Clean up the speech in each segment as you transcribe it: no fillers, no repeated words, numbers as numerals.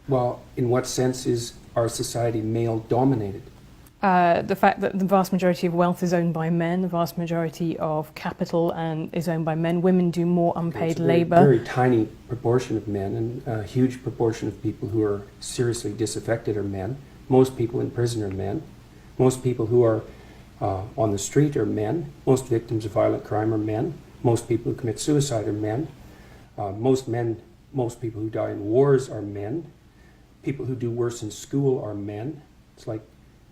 Well, in what sense is our society male-dominated? The fact that the vast majority of wealth is owned by men, the vast majority of capital is owned by men. Women do more unpaid labour. Very tiny proportion of men, and a huge proportion of people who are seriously disaffected are men. Most people in prison are men. Most people who are on the street are men. Most victims of violent crime are men. Most people who commit suicide are men. Most people who die in wars are men. People who do worse in school are men. It's like,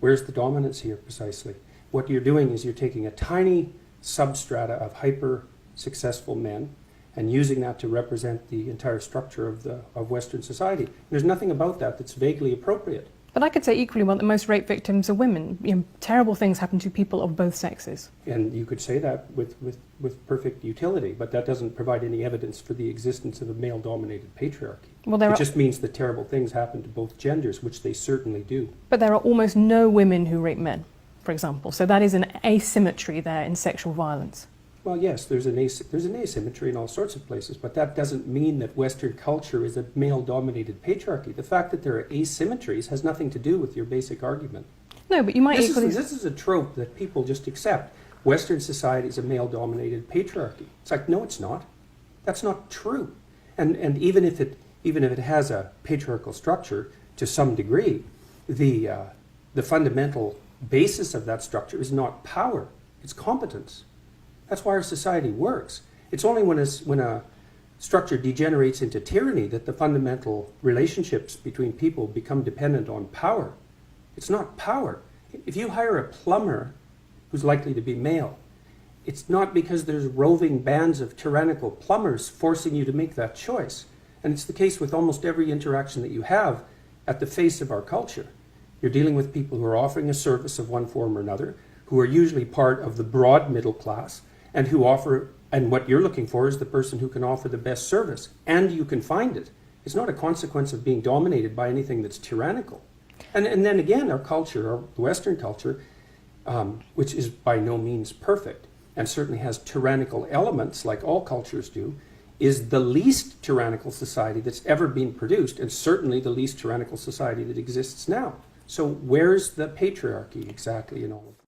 where's the dominance here precisely? What you're doing is you're taking a tiny substrata of hyper-successful men and using that to represent the entire structure of Western society. There's nothing about that that's vaguely appropriate. But I could say equally well that most rape victims are women. You know, terrible things happen to people of both sexes. And you could say that with perfect utility, but that doesn't provide any evidence for the existence of a male-dominated patriarchy. Well, it just means that terrible things happen to both genders, which they certainly do. But there are almost no women who rape men, for example. So that is an asymmetry there in sexual violence. Well, yes, there's an asymmetry in all sorts of places, but that doesn't mean that Western culture is a male-dominated patriarchy. The fact that there are asymmetries has nothing to do with your basic argument. No, but you might equally... This is a trope that people just accept. Western society is a male-dominated patriarchy. It's like, no, it's not. That's not true. And even if it has a patriarchal structure to some degree, the fundamental basis of that structure is not power, it's competence. That's why our society works. It's only when a structure degenerates into tyranny that the fundamental relationships between people become dependent on power. It's not power. If you hire a plumber who's likely to be male, it's not because there's roving bands of tyrannical plumbers forcing you to make that choice. And it's the case with almost every interaction that you have at the face of our culture. You're dealing with people who are offering a service of one form or another, who are usually part of the broad middle class, and what you're looking for is the person who can offer the best service, and you can find it. It's not a consequence of being dominated by anything that's tyrannical. And then again, our culture, our Western culture, which is by no means perfect, and certainly has tyrannical elements like all cultures do, is the least tyrannical society that's ever been produced, and certainly the least tyrannical society that exists now. So where's the patriarchy exactly in all of that?